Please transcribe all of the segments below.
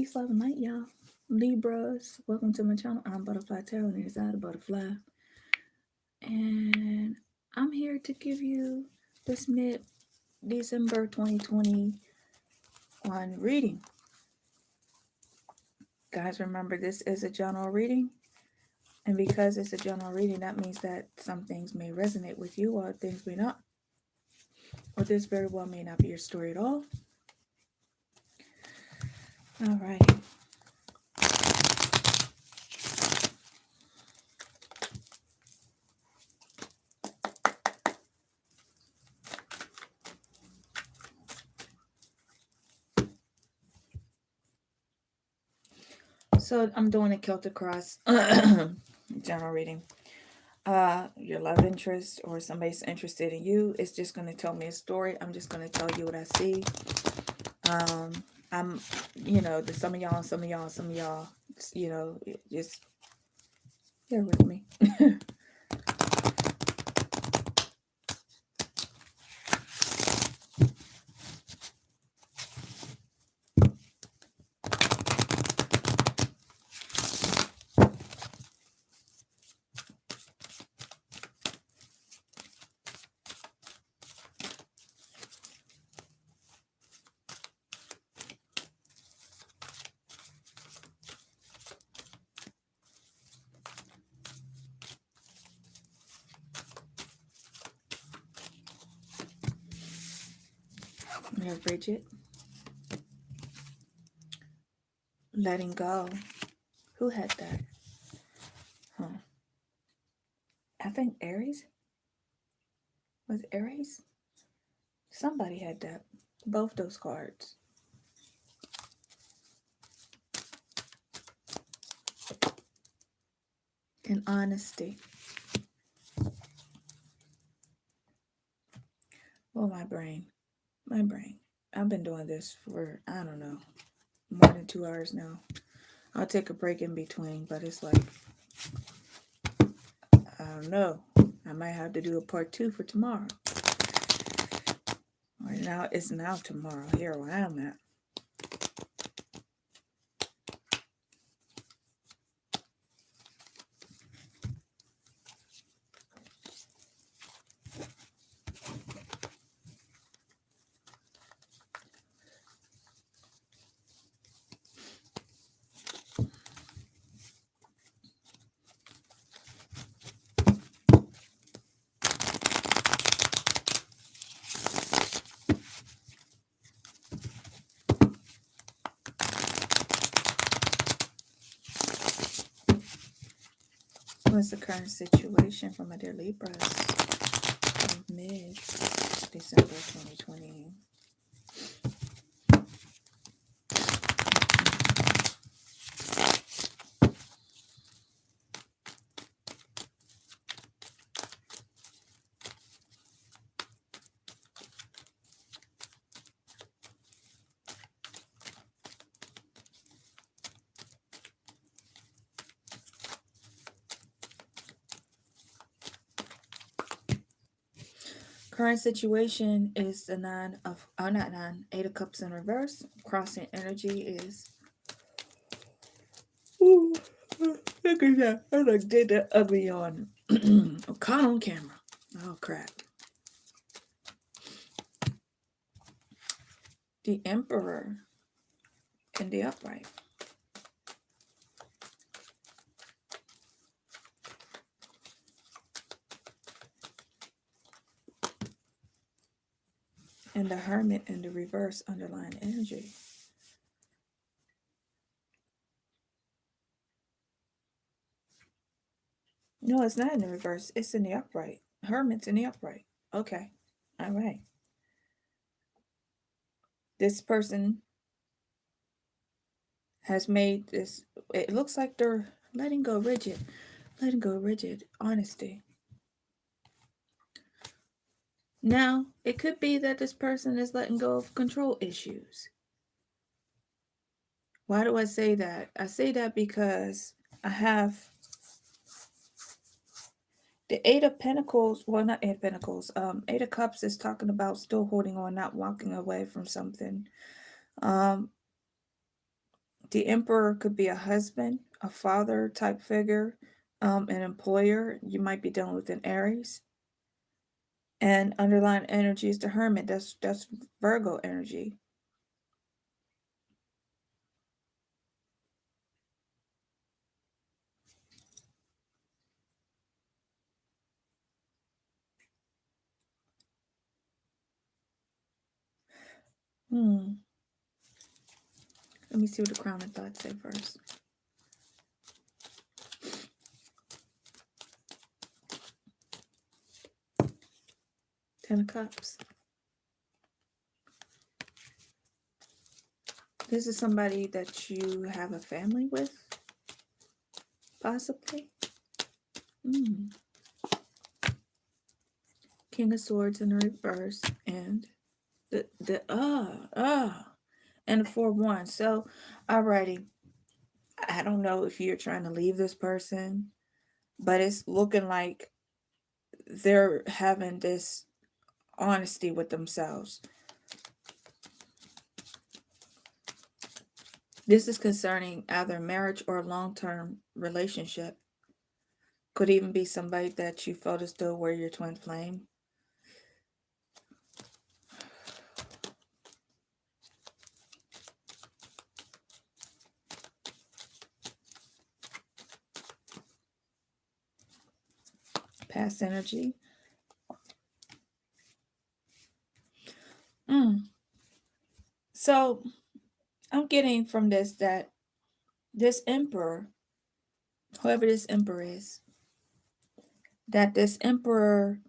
Peace, love, and light, y'all. Libras, welcome to my channel. I'm Butterfly Tarot, and it's the Butterfly. And I'm here to give you this mid-December 2021 reading. Guys, remember this is a general reading. And because it's a general reading, that means that some things may resonate with you or things may not. Or this very well may not be your story at all. Alrighty. So I'm doing a Celtic Cross general reading. Your love interest or somebody's interested in you, it's just going to tell me a story. I'm just going to tell you what I see. I'm, some of y'all, just bear with me. We have Bridget. Letting go. Who had that? I think Aries. Was it Aries? Somebody had that. Both those cards. And honesty. Oh, my brain. I've been doing this for, I don't know, more than 2 hours now. I'll take a break in between, but it's like, I don't know. I might have to do a part 2 for tomorrow. Or now it's now tomorrow, here where I'm at. What's the current situation for my dear Libras of mid-December 2020? Current situation is the Eight of Cups in reverse. Crossing energy is. Ooh, look at that. I like did that ugly yawn. Caught on camera. Oh, crap. The Emperor in the upright. And the Hermit in the reverse underlying energy. No, it's not in the reverse. It's in the upright. Hermit's in the upright. Okay. All right. This person has made this. It looks like they're letting go rigid. Letting go rigid. Honesty. Now, it could be that this person is letting go of control issues. Why do I say that? I say that because I have the Eight of Pentacles. Well, not Eight of Pentacles. Eight of Cups is talking about still holding on, not walking away from something. The Emperor could be a husband, a father type figure, an employer. You might be dealing with an Aries. And underlying energy is the Hermit. That's Virgo energy. Let me see what the Crown of Thoughts say first. Ten of Cups. This is somebody that you have a family with, possibly. King of Swords in the reverse, and and the 4 of Wands. So, alrighty. I don't know if you're trying to leave this person, but it's looking like they're having this honesty with themselves. This is concerning either marriage or long-term relationship. Could even be somebody that you felt as though were your twin flame. Past energy. So I'm getting from this that this Emperor, whoever this Emperor is, that this Emperor,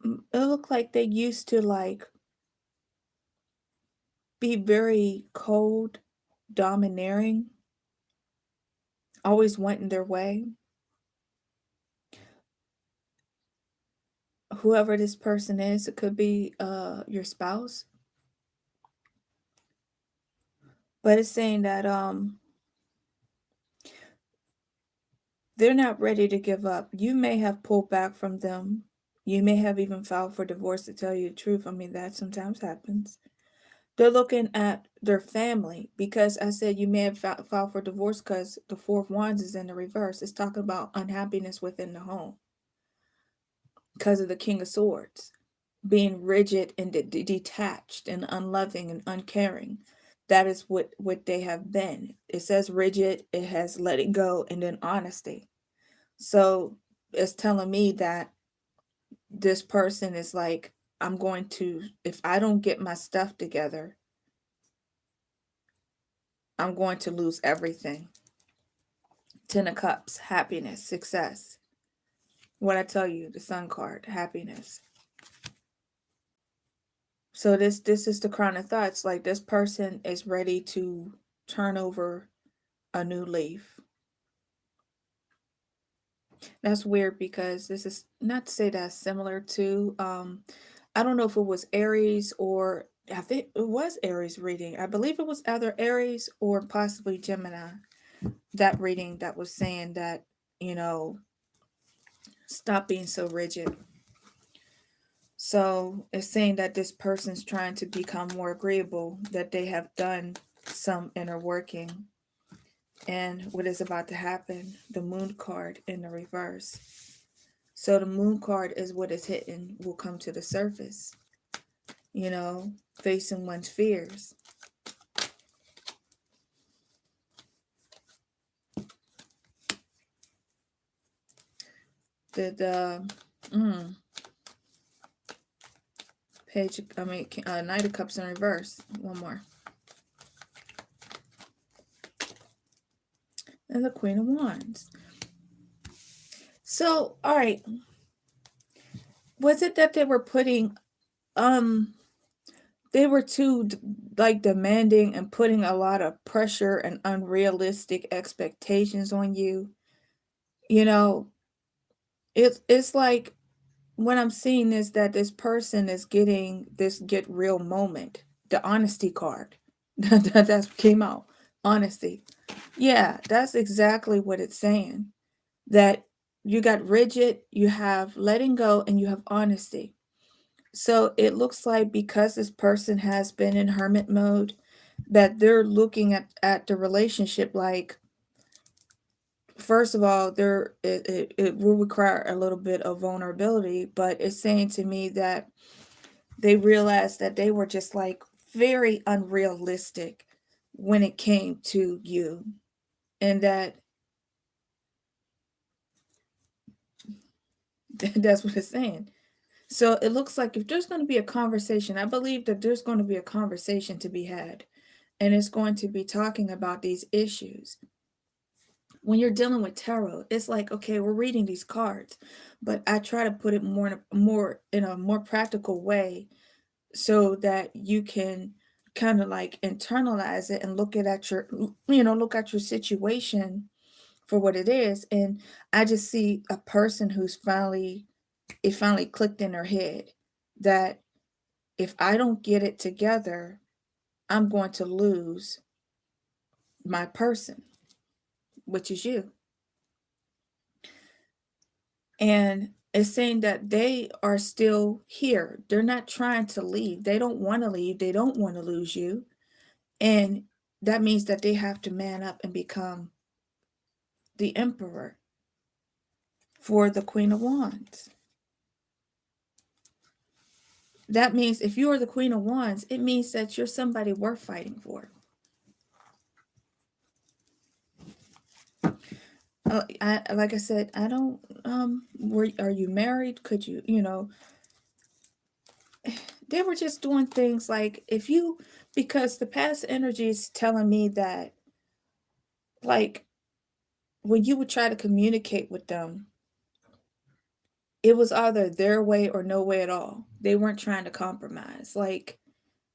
it looked like they used to like be very cold, domineering, always wanting their way. Whoever this person is, it could be your spouse. But it's saying that they're not ready to give up. You may have pulled back from them. You may have even filed for divorce, to tell you the truth. I mean, that sometimes happens. They're looking at their family, because I said you may have filed for divorce because the 4 of Wands is in the reverse. It's talking about unhappiness within the home because of the King of Swords, being rigid and detached and unloving and uncaring. That is what they have been. It says rigid, it has letting go, and then honesty. So it's telling me that this person is like, I'm going to, if I don't get my stuff together, I'm going to lose everything. 10 of Cups, happiness, success. What I tell you, the Sun card, happiness. So this is the Crown of Thoughts. Like, this person is ready to turn over a new leaf. That's weird, because this is not to say that's similar to, I don't know if it was Aries, or I think it was Aries reading. I believe it was either Aries or possibly Gemini. That reading that was saying that, stop being so rigid. So it's saying that this person's trying to become more agreeable, that they have done some inner working. And what is about to happen? The Moon card in the reverse. So the Moon card is what is hidden will come to the surface. Facing one's fears. Knight of Cups in reverse. One more. And the Queen of Wands. So, all right. Was it that they were putting, they were too demanding and putting a lot of pressure and unrealistic expectations on you? It's like, what I'm seeing is that this person is getting this get real moment. The honesty card. That came out. Honesty. Yeah, that's exactly what it's saying. That you got rigid, you have letting go, and you have honesty. So it looks like, because this person has been in hermit mode, that they're looking at the relationship like, first of all, it will require a little bit of vulnerability, but it's saying to me that they realized that they were just like very unrealistic when it came to you, and that's what it's saying. So it looks like if there's going to be a conversation, I believe that there's going to be a conversation to be had, and it's going to be talking about these issues. When you're dealing with tarot, it's like, okay, we're reading these cards, but I try to put it more in a more practical way so that you can kind of like internalize it and look at your look at your situation for what it is. And I just see a person who's finally clicked in her head that if I don't get it together, I'm going to lose my person, which is you. And it's saying that they are still here. They're not trying to leave. They don't want to leave. They don't want to lose you. And that means that they have to man up and become the emperor for the Queen of Wands. That means if you are the Queen of Wands, it means that you're somebody worth fighting for. Like I said, I don't, are you married? Could you, they were just doing things like because the past energy is telling me that, like, when you would try to communicate with them, it was either their way or no way at all. They weren't trying to compromise. Like,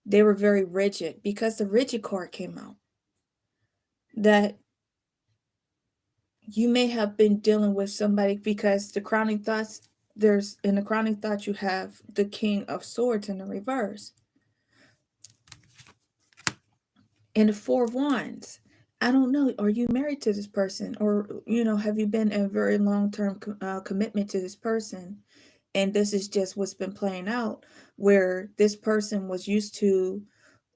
they were very rigid because the rigid card came out. That you may have been dealing with somebody because the crowning thoughts, in the crowning thought, you have the King of Swords in the reverse. And the Four of Wands. I don't know. Are you married to this person? Or, have you been in a very long-term commitment to this person? And this is just what's been playing out, where this person was used to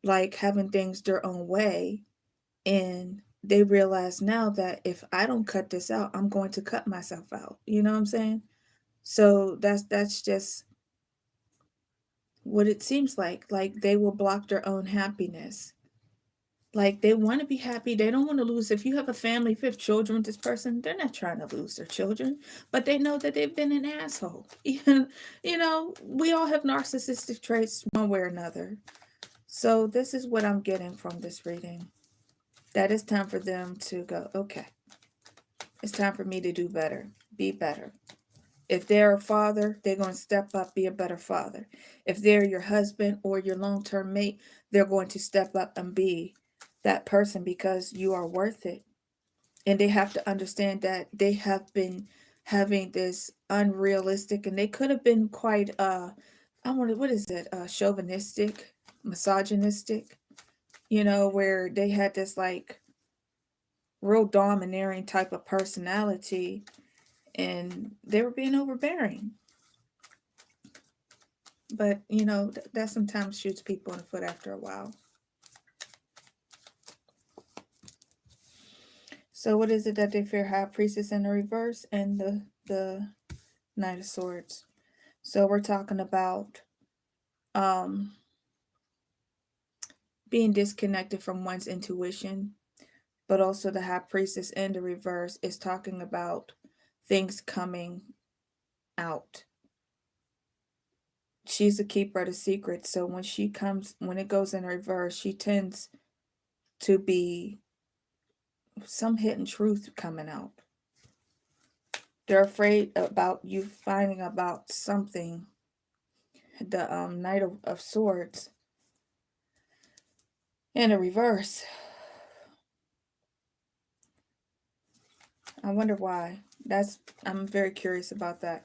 like having things their own way. And they realize now that if I don't cut this out, I'm going to cut myself out. You know what I'm saying? So that's just what it seems like. Like they will block their own happiness. Like they want to be happy. They don't want to lose. If you have a family, if you have children with this person, they're not trying to lose their children, but they know that they've been an asshole. We all have narcissistic traits one way or another. So this is what I'm getting from this reading. That it's time for them to go, okay, it's time for me to do better, be better. If they're a father, they're going to step up, be a better father. If they're your husband or your long-term mate, they're going to step up and be that person because you are worth it. And they have to understand that they have been having this unrealistic, and they could have been quite, what is it, chauvinistic, misogynistic, where they had this like real domineering type of personality, and they were being overbearing. But that sometimes shoots people in the foot after a while. So what is it that they fear? High Priestess in the reverse and the Knight of Swords. So we're talking about being disconnected from one's intuition, but also the High Priestess in the reverse is talking about things coming out. She's a keeper of the secret. So when it goes in reverse, she tends to be some hidden truth coming out. They're afraid about you finding about something. The Knight of Swords in a reverse. I wonder why. I'm very curious about that.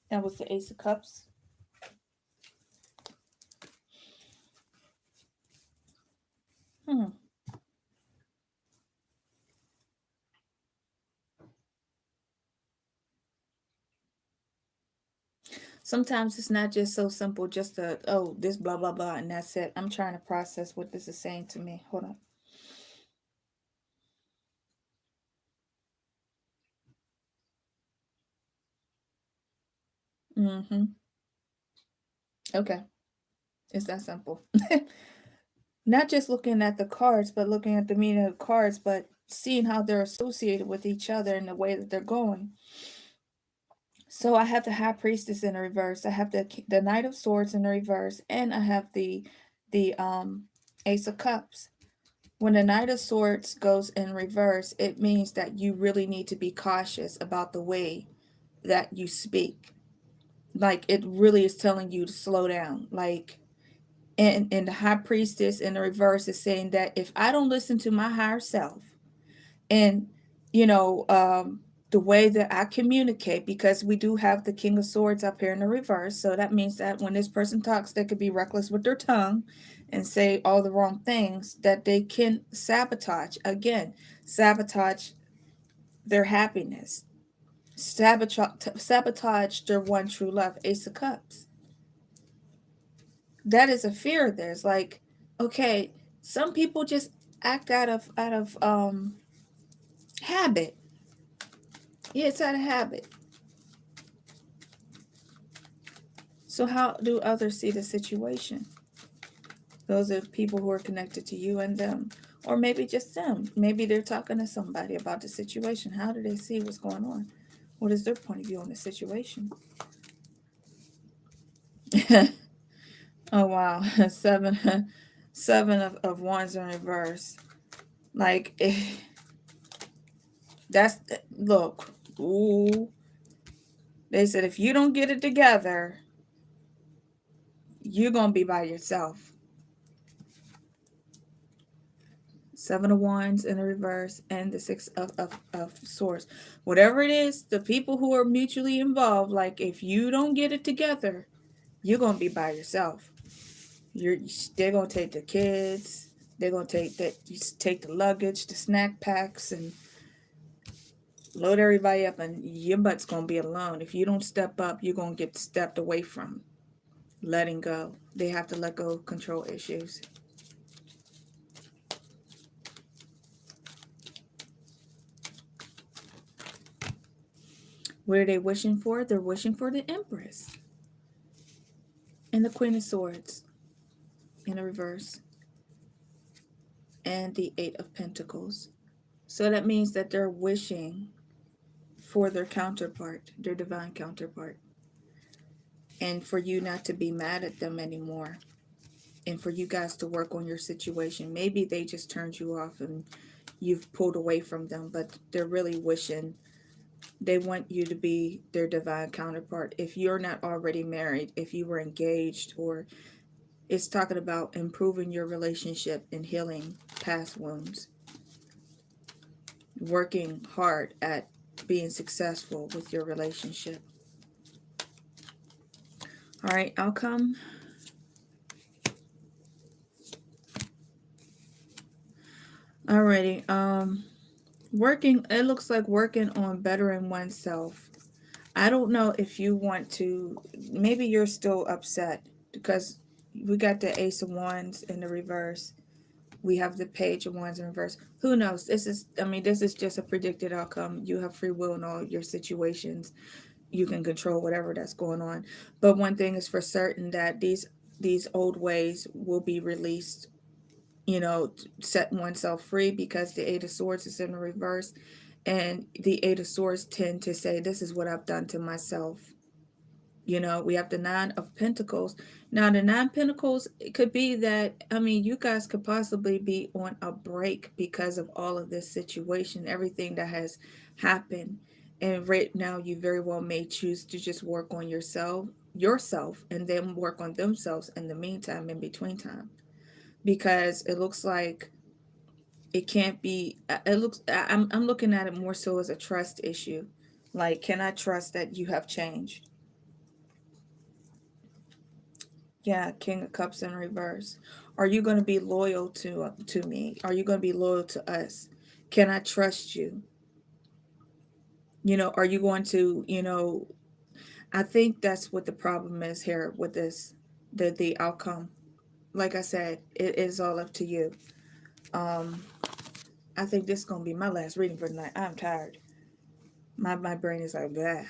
That was the Ace of Cups. Sometimes it's not just so simple, just a, oh, this blah, blah, blah, and that's it. I'm trying to process what this is saying to me. Hold on. Mm-hmm. Okay. It's that simple. Not just looking at the cards, but looking at the meaning of the cards, but seeing how they're associated with each other and the way that they're going. So I have the High Priestess in the reverse. I have the Knight of Swords in the reverse, and I have the Ace of Cups. When the Knight of Swords goes in reverse, it means that you really need to be cautious about the way that you speak. Like, it really is telling you to slow down. Like, and the High Priestess in the reverse is saying that if I don't listen to my higher self, and you know the way that I communicate, because we do have the King of Swords up here in the reverse, so that means that when this person talks, they could be reckless with their tongue and say all the wrong things, that they can sabotage their happiness, sabotage their one true love. Ace of Cups, that is a fear of theirs. Like, okay, some people just act out of habit. Yeah, it's out of habit. So how do others see the situation? Those are people who are connected to you and them. Or maybe just them. Maybe they're talking to somebody about the situation. How do they see what's going on? What is their point of view on the situation? Oh wow. Seven of wands in reverse. Like that's look. Ooh. They said if you don't get it together, you're gonna be by yourself. Seven of Wands in the reverse, and the Six of Swords. Whatever it is, the people who are mutually involved, like if you don't get it together, you're gonna be by yourself. They're gonna take the kids, they're gonna take the luggage, the snack packs, and load everybody up, and your butt's gonna be alone. If you don't step up, you're gonna get stepped away from. Letting go. They have to let go of control issues. What are they wishing for? They're wishing for the Empress and the Queen of Swords in the reverse, and the Eight of Pentacles. So that means that they're wishing for their counterpart, their divine counterpart, and for you not to be mad at them anymore, and for you guys to work on your situation. Maybe they just turned you off and you've pulled away from them, but they're really wishing, they want you to be their divine counterpart. If you're not already married, if you were engaged, or it's talking about improving your relationship and healing past wounds, working hard at being successful with your relationship. All right, outcome. Alrighty, working, it looks like working on bettering oneself. I don't know if you want to, maybe you're still upset because we got the Ace of Wands in the reverse. We have the Page of Wands in reverse. Who knows? This is just a predicted outcome. You have free will in all your situations. You can control whatever that's going on. But one thing is for certain, that these old ways will be released, set oneself free, because the Eight of Swords is in the reverse. And the Eight of Swords tend to say, this is what I've done to myself. We have the Nine of Pentacles. Now, the Nine of Pentacles, it could be that, you guys could possibly be on a break because of all of this situation, everything that has happened. And right now, you very well may choose to just work on yourself, and then work on themselves in the meantime, in between time. Because it looks like it can't be, I'm looking at it more so as a trust issue. Like, can I trust that you have changed? Yeah, King of Cups in reverse. Are you going to be loyal to me? Are you going to be loyal to us? Can I trust you? Are you going to, I think that's what the problem is here with this, the outcome. Like I said, it is all up to you. I think this is gonna be my last reading for the night. I'm tired. My brain is like blah.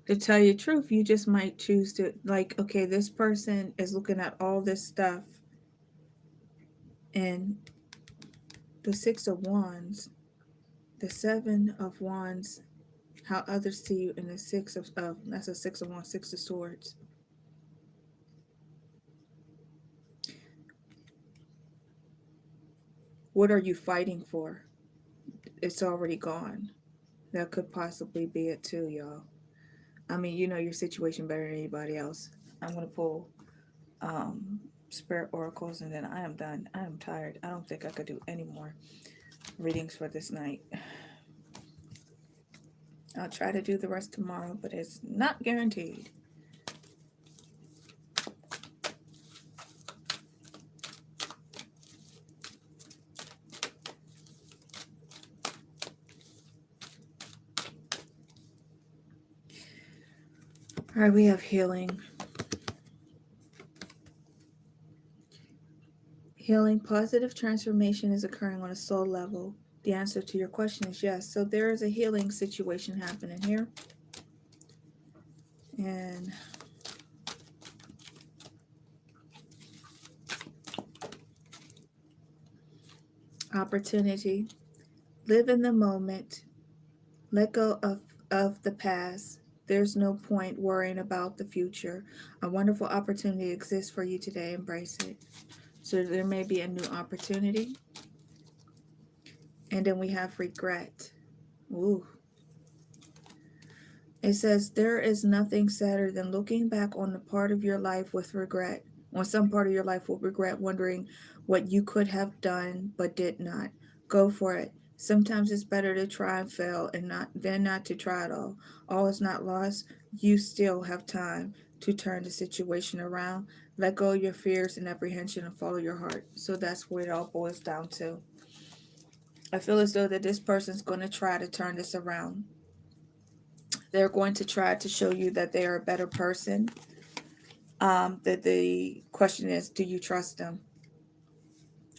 To tell you the truth, you just might choose to, like, okay, this person is looking at all this stuff, and the Six of Wands, the Seven of Wands, how others see you, and the Six of that's a Six of Wands, Six of Swords. What are you fighting for? It's already gone. That could possibly be it too, y'all. I mean, you know your situation better than anybody else. I'm gonna pull spirit oracles, and then I am done. I am tired. I don't think I could do any more readings for this night. I'll try to do the rest tomorrow, but it's not guaranteed. All right, we have healing. Healing, positive transformation is occurring on a soul level. The answer to your question is yes. So there is a healing situation happening here. And opportunity. Live in the moment. Let go of the past. There's no point worrying about the future. A wonderful opportunity exists for you today. Embrace it. So there may be a new opportunity. And then we have regret. Ooh. It says, there is nothing sadder than looking back on the part of your life with regret. On some part of your life with regret, wondering what you could have done but did not. Go for it. Sometimes it's better to try and fail and not to try at all. All is not lost. You still have time to turn the situation around. Let go of your fears and apprehension and follow your heart. So that's what it all boils down to. I feel as though that this person's going to try to turn this around. They're going to try to show you that they are a better person. That the question is, do you trust them?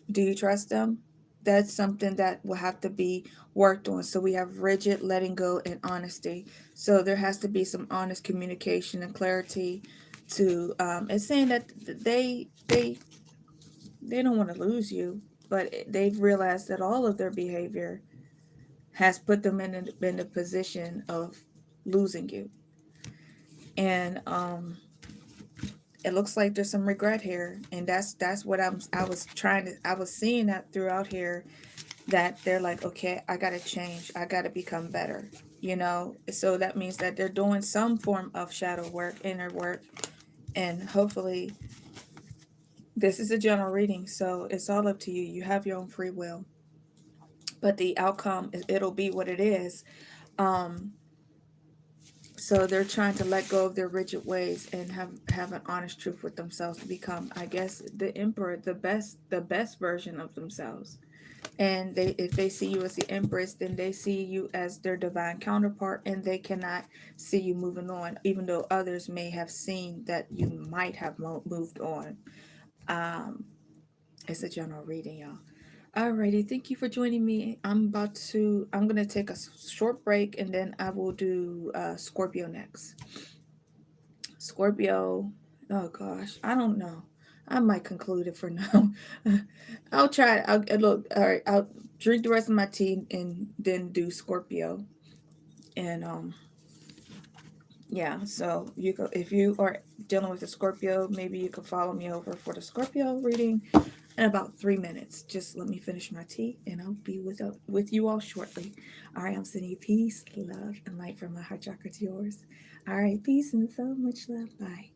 Do you trust them? That's something that will have to be worked on. So we have rigid, letting go, and honesty. So there has to be some honest communication and clarity to it's saying that they don't want to lose you, but they've realized that all of their behavior has put them in a position of losing you. And it looks like there's some regret here, and that's what I was seeing that throughout here, that they're like, okay, I gotta change, I gotta become better, you know. So that means that they're doing some form of shadow work, inner work, and hopefully this is a general reading, so it's all up to you. You have your own free will, but the outcome, it'll be what it is. So they're trying to let go of their rigid ways and have an honest truth with themselves to become, I guess, the emperor, the best version of themselves. And if they see you as the empress, then they see you as their divine counterpart, and they cannot see you moving on, even though others may have seen that you might have moved on. It's a general reading, y'all. Alrighty, thank you for joining me. I'm gonna take a short break, and then I will do Scorpio next. Scorpio, oh gosh, I don't know. I might conclude it for now. I'll try. Look. All right, I'll drink the rest of my tea and then do Scorpio. And yeah. So if you are dealing with a Scorpio, maybe you can follow me over for the Scorpio reading in about 3 minutes. Just let me finish my tea, and I'll be with you all shortly. All right, I'm sending you peace, love, and light from my heart chakra to yours. All right, peace and so much love. Bye.